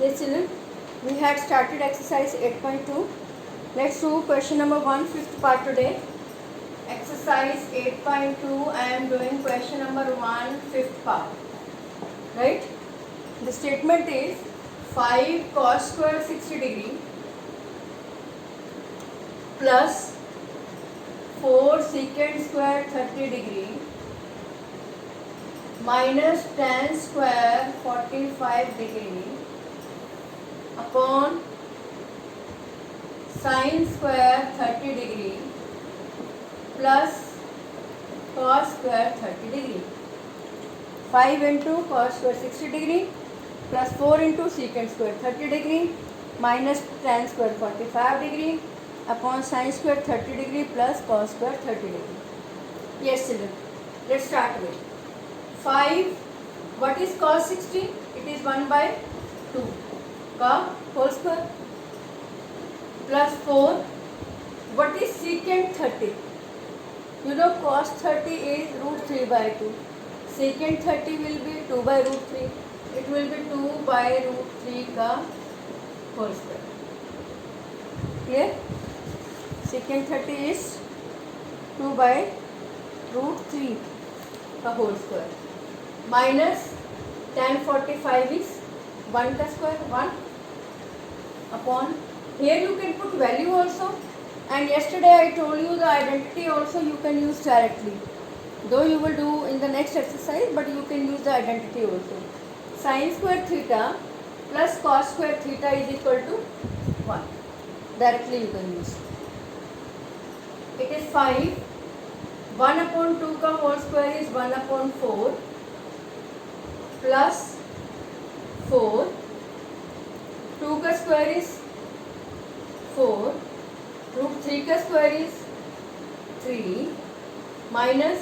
Yes children, we had started exercise 8.2. Let's do question number 1, fifth part today. Exercise 8.2, I am doing question number 1, fifth part. Right? The statement is 5 cos square 60 degree plus 4 secant square 30 degree minus tan square 45 degree upon sin square 30 degree plus cos square 30 degree. 5 into cos square 60 degree plus 4 into secant square 30 degree minus tan square 45 degree upon sin square 30 degree plus cos square 30 degree. Yes children, let's start with 5. What is cos 60? It is 1 by 2 का whole square plus 4. What is secant 30? You know cos 30 is root 3 by 2. Secant 30 will be 2 by root 3. It will be 2 by root 3 का whole square. Clear? Secant 30 is 2 by root 3 का whole square. Minus tan 45 is 1 का square 1 upon. Here you can put value also, and yesterday I told you the identity also you can use directly, though you will do in the next exercise, but you can use the identity also. Sin square theta plus cos square theta is equal to 1. Directly you can use. It is 5. 1 upon 2 का whole square is 1 upon 4 plus 4. 2 का square is 4. Root 3 का square is 3 minus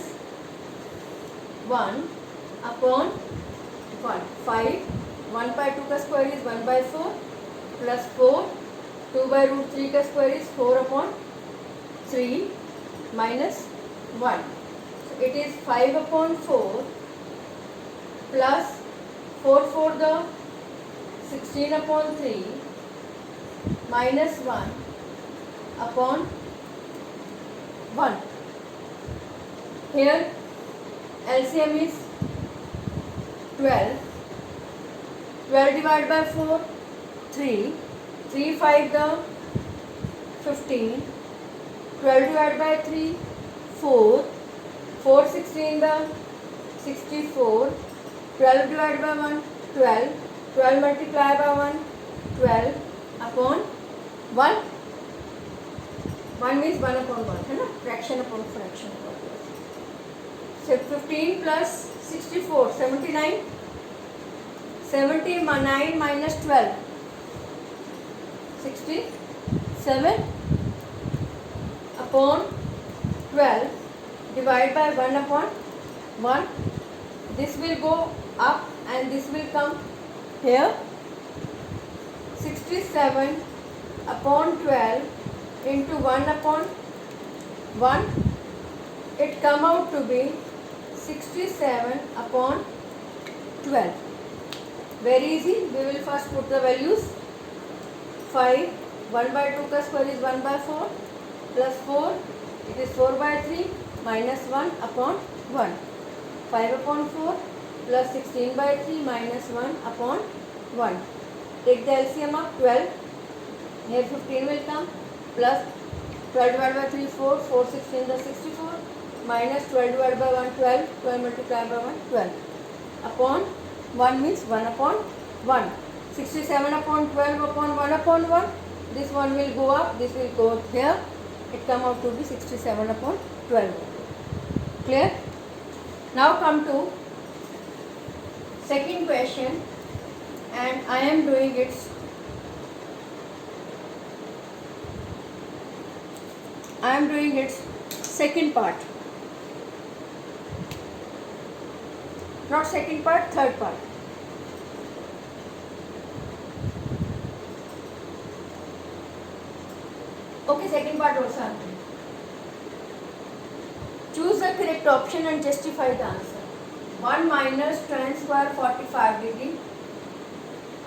1 upon 1. 5. 1 by 2 का square is 1 by 4 plus 4. 2 by root 3 का square is 4 upon 3 minus 1. So it is 5 upon 4 plus 4 for the 16 upon 3 minus 1 upon 1. Here LCM is 12. 12 divided by 4, 3. 3 5 the 15. 12 divided by 3, 4. 4 16 the 64. 12 divided by 1, 12. 12 multiplied by 1, 12 upon 1. 1 means 1 upon 1 है ना, fraction upon fraction. So 15 plus 64, 79. 79 minus 12, 67 upon 12 divided by 1 upon 1. This will go up and this will come here. 67 upon 12 into 1 upon 1. It come out to be 67 upon 12. Very easy. We will first put the values. 5. 1 by 2 का square is 1 by 4 plus 4. It is 4 by 3 minus 1 upon 1. 5 upon 4 plus 16 by 3 minus 1 upon 1. Take the LCM of 12. Here 15 will come plus 12 divided by 3 4, 4 16 the 64 minus 12 divided by 1 12, 12 multiplied by 1 12 upon 1 means 1 upon 1. 67 upon 12 upon 1 upon 1. This one will go up, this will go here. It come out to be 67 upon 12. Clear? Now come to second question, and I am doing its second part. Not second part, third part. Okay, second part also I am doing. Choose the correct option and justify the answer. 1 minus tan square 45 degree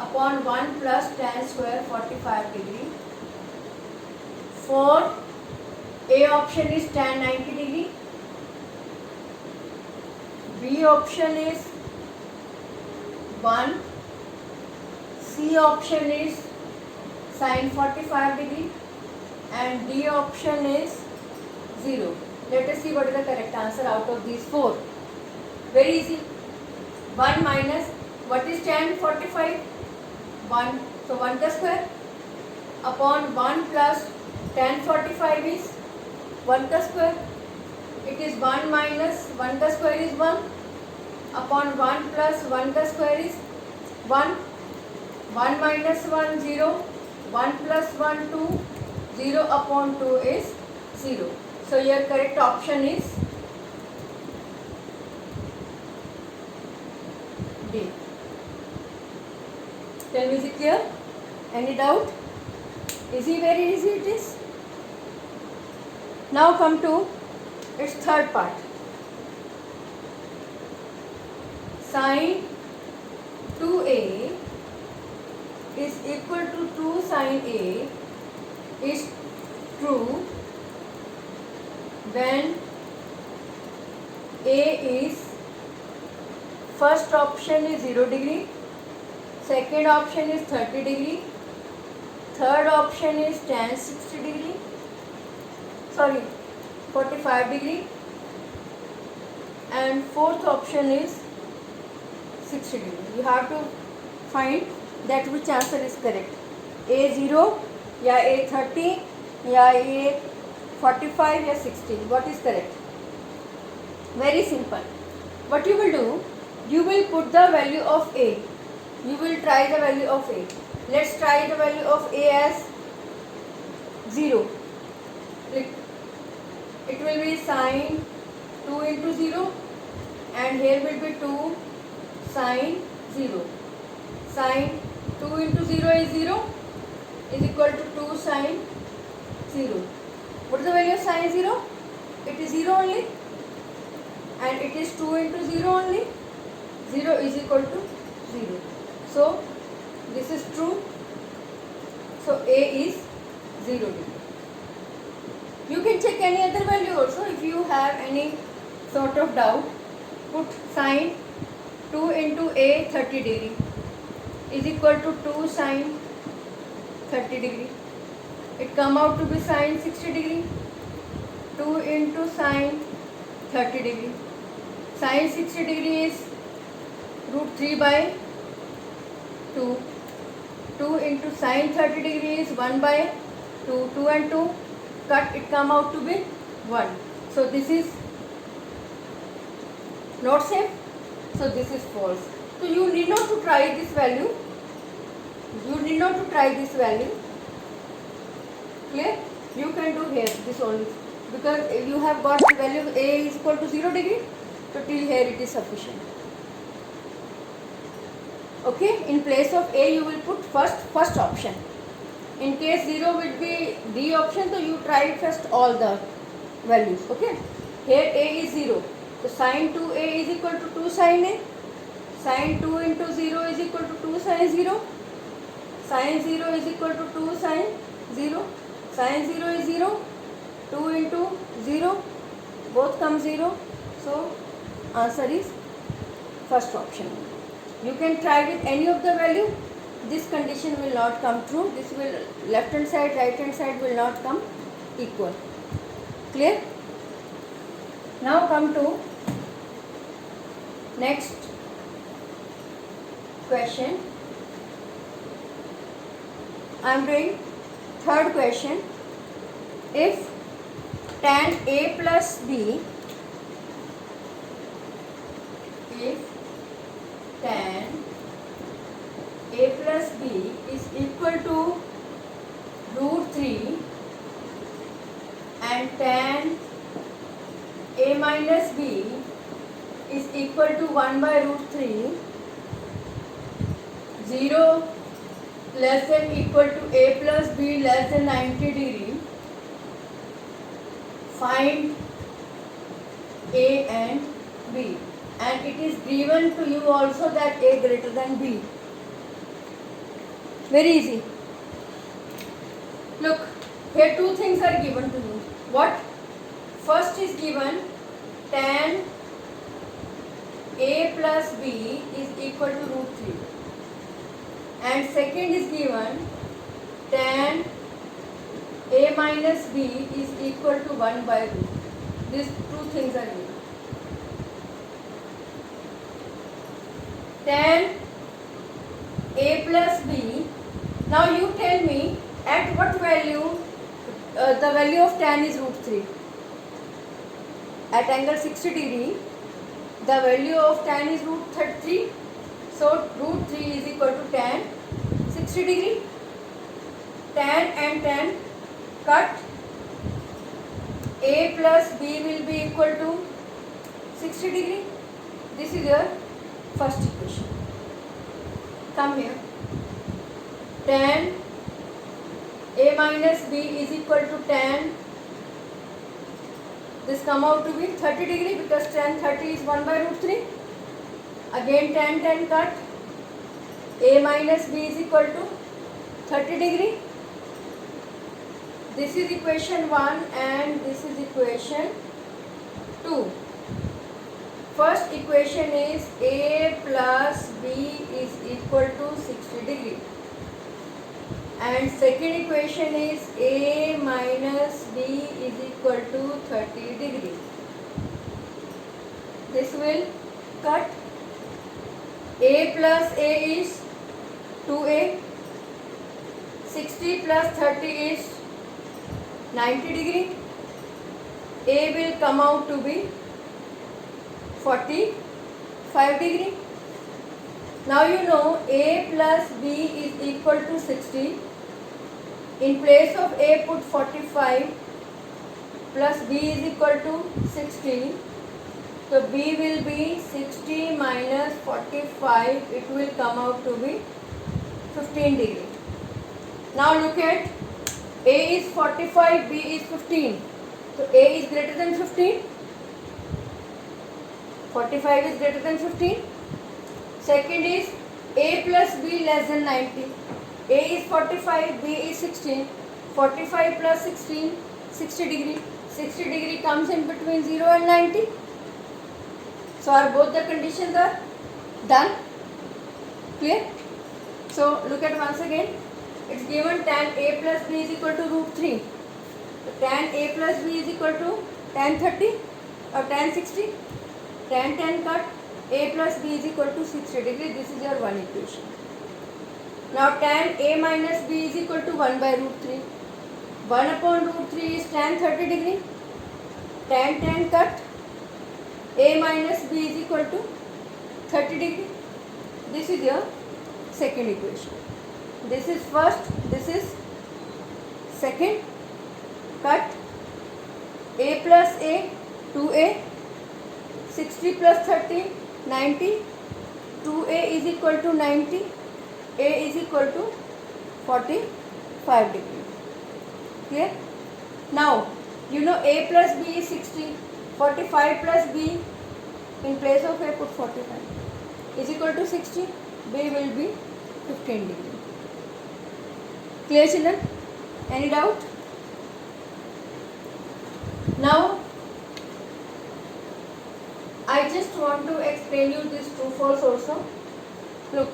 upon 1 plus tan square 45 degree. 4. A option is tan 90 degree. B option is 1. C option is sin 45 degree. And D option is 0. Let us see what is the correct answer out of these 4. Very easy. 1 minus, what is tan 45? 1. So 1 ka square upon 1 plus tan 45 is 1 ka square. It is 1 minus 1 ka square is 1 upon 1 plus 1 ka square is 1. 1 minus 1 0. 1 plus 1 2. 0 upon 2 is 0. So your correct option is D. Tell me, is it clear? Any doubt? Easy, very easy it is. Now come to its third part. Sin 2a is equal to 2 sin a is true when a is, first option is 0 degree, second option is 30 degree, third option is tan 60 degree, 45 degree, and fourth option is 60 degree. You have to find that which answer is correct. A0 या A30 या A45 या 60. What is correct? Very simple. What you will do? You will put the value of A. You will try the value of A. Let's try the value of A as 0. It will be sin 2 into 0 and here will be 2 sin 0. Sin 2 into 0 is 0 is equal to 2 sin 0. What is the value of sin 0? It is 0 only and it is 2 into 0 only. 0 is equal to 0. So this is true. So A is 0 degree. You can check any other value also if you have any sort of doubt. Put sin 2 into A 30 degree is equal to 2 sin 30 degree. It come out to be sin 60 degree. 2 into sin 30 degree. Sin 60 degree is root 3 by 2. 2 into sin 30 degree is 1 by 2. 2 and 2 cut, it come out to be 1. So this is not same. So this is false. So you need not to try this value. You need not to try this value. Clear? You can do here this only because you have got the value of A is equal to 0 degree. So till here it is sufficient. Okay. In place of A you will put first option. In case 0 will be D option, so you try first all the values. Okay. Here A is 0. So sin 2A is equal to 2 sin A. Sin 2 into 0 is equal to 2 sin 0. Sin 0 is equal to 2 sin 0. Sin 0 is 0. 2 into 0. Both come 0. So answer is first option. You can try with any of the value. This condition will not come true. This will left hand side, right hand side will not come equal. Clear? Now come to next question. I am doing third question. If tan A plus B, if tan A plus B is equal to root 3 and tan A minus B is equal to 1 by root 3, 0 less than equal to A plus B less than 90 degree, find A and B, and it is given to you also that A greater than B. Very easy. Look, here two things are given to you. What? First is given tan a plus b is equal to root 3. And second is given tan a minus b is equal to 1 by root. These two things are given. Tan a plus b. Now you tell me at what value the value of tan is root 3. At angle 60 degree, the value of tan is root 3. So root 3 is equal to tan 60 degree. Tan and tan cut. A plus b will be equal to 60 degree. This is your first equation. Come here. Tan a minus b is equal to tan. This come out to be 30 degree because tan 30 is 1 by root 3. Again tan cut. A minus b is equal to 30 degree. This is equation 1 and this is equation 2. First equation is a plus b is equal to 60 degree. And second equation is a minus b is equal to 30 degree. This will cut. A plus a is 2a. 60 plus 30 is 90 degree. A will come out to be 45 degree. Now you know a plus b is equal to 60. In place of a put 45 plus b is equal to 60. So b will be 60 minus 45. It will come out to be 15 degree. Now look at a is 45, b is 15. So a is greater than 15. 45 is greater than 15. Second is a plus b less than 90. A is 45, B is 16. 45 plus 16, 60 degree. 60 degree comes in between 0 and 90. So are both the conditions are done? Clear? So look at once again. It's given tan a plus b is equal to root 3. So tan a plus b is equal to tan 30 or tan 60. Tan cut. A plus b is equal to 60 degree. This is your one equation. Now tan a minus b is equal to 1 by root 3. 1 upon root 3 is tan 30 degree. Tan cut. A minus b is equal to 30 degree. This is your second equation. This is first, this is second. Cut. A plus a, 2a. 60 plus 30, 90. 2a is equal to 90. A is equal to 45 degree. Clear? Now, you know a plus b is 60. 45 plus b, in place of a put 45, is equal to 60. B will be 15 degree. Clear, children? Any doubt? Now, I just want to explain you this true false also. Look,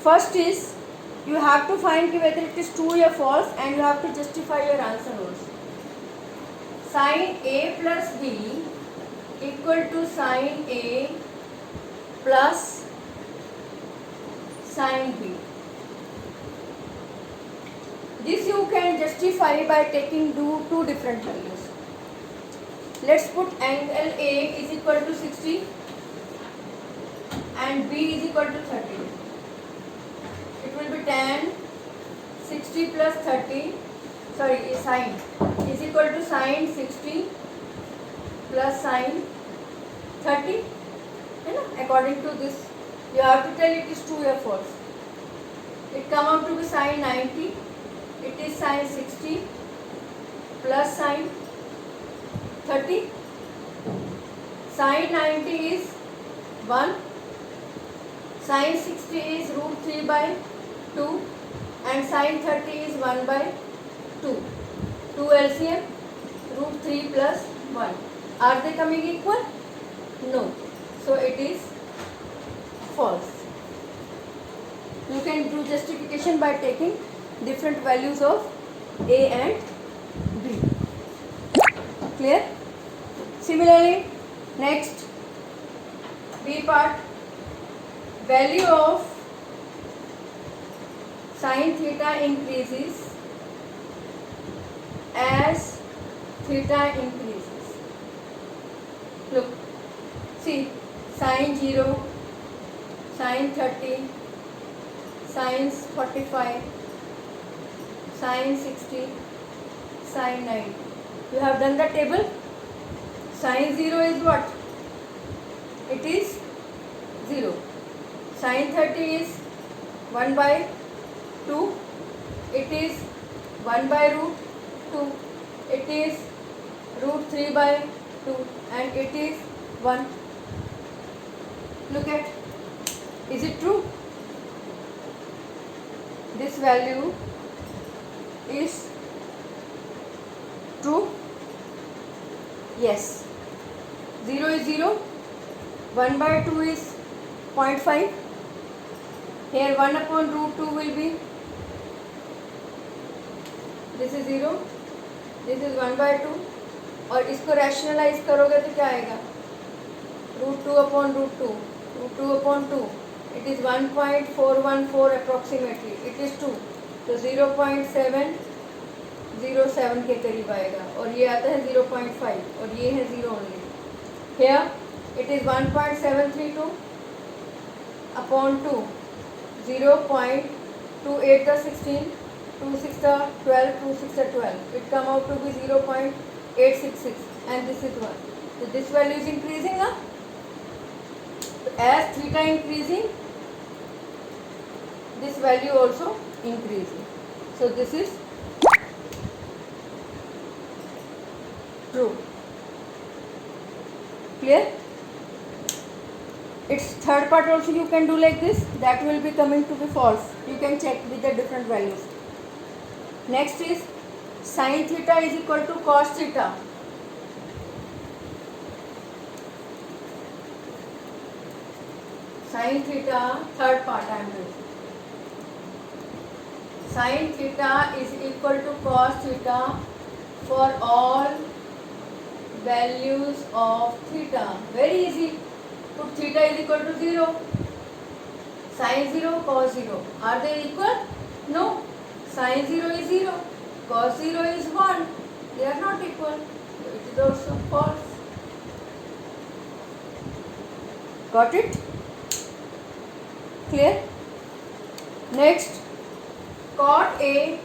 first is you have to find whether it is true or false and you have to justify your answer also. Sin a plus b equal to sin a plus sin b. This you can justify by taking two different values. Let's put angle A is equal to 60 and B is equal to 30. It will be tan 60 plus 30, sine is equal to sine 60 plus sine 30. You know, according to this, you have to tell it is true or false. It come out to be sine 90. It is sine 60 plus sine 30. Sine 90 is 1. Sine 60 is root 3 by 2. and sin 30 is 1 by 2. 2 LCM, root 3 plus 1. Are they coming equal? No. So it is false. You can do justification by taking different values of A and B. Clear? Similarly, next B part, value of sin theta increases as theta increases. Look, see, sin 0, sin 30, sin 45, sin 60, sin 90. You have done the table. Sin 0 is what? It is 0. Sin 30 is 1 by 2. It is 1 by root 2. It is root 3 by 2. And it is 1. Look at. Is it true? This value is true? Yes. 0 is 0. 1 by 2 is 0.5. Here 1 upon root 2 will be. This is 0. This is 1 by 2. और इसको rationalise करोगे तो क्या आएगा? Root 2 upon root 2. Root 2 upon 2. It is 1.414 approximately. It is 2. तो 0.707 के करीब आएगा और ये आता है 0.5 और ये है 0 only. Here it is 1.732 upon 2. 0.28 the 16, 2 6 the 12, 2 6 the 12. It come out to be 0.866 and this is 1. So this value is increasing now. As theta increasing, this value also increasing. So this is true. Clear? Its third part also you can do like this. That will be coming to be false. You can check with the different values. Next is sin theta is equal to cos theta. Sin theta, third part I am doing. Sin theta is equal to cos theta for all values of theta. Very easy. Put theta is equal to 0. Sin 0, cos 0. Are they equal? No. Sin 0 is 0. Cos 0 is 1. They are not equal. So it is also false. Got it? Clear? Next, cot A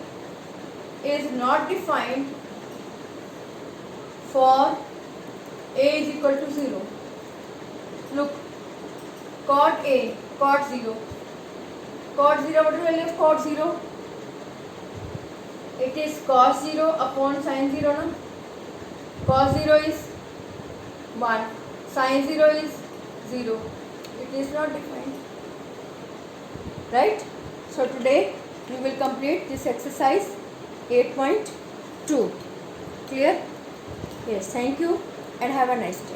is not defined for A is equal to 0. Look, cot A, cot 0. Cot 0, what is the value of cot 0? It is cos 0 upon sin 0, no? Cos 0 is 1, sin 0 is 0. It is not defined. Right? So today you will complete this exercise 8.2. Clear? Yes, thank you and have a nice day.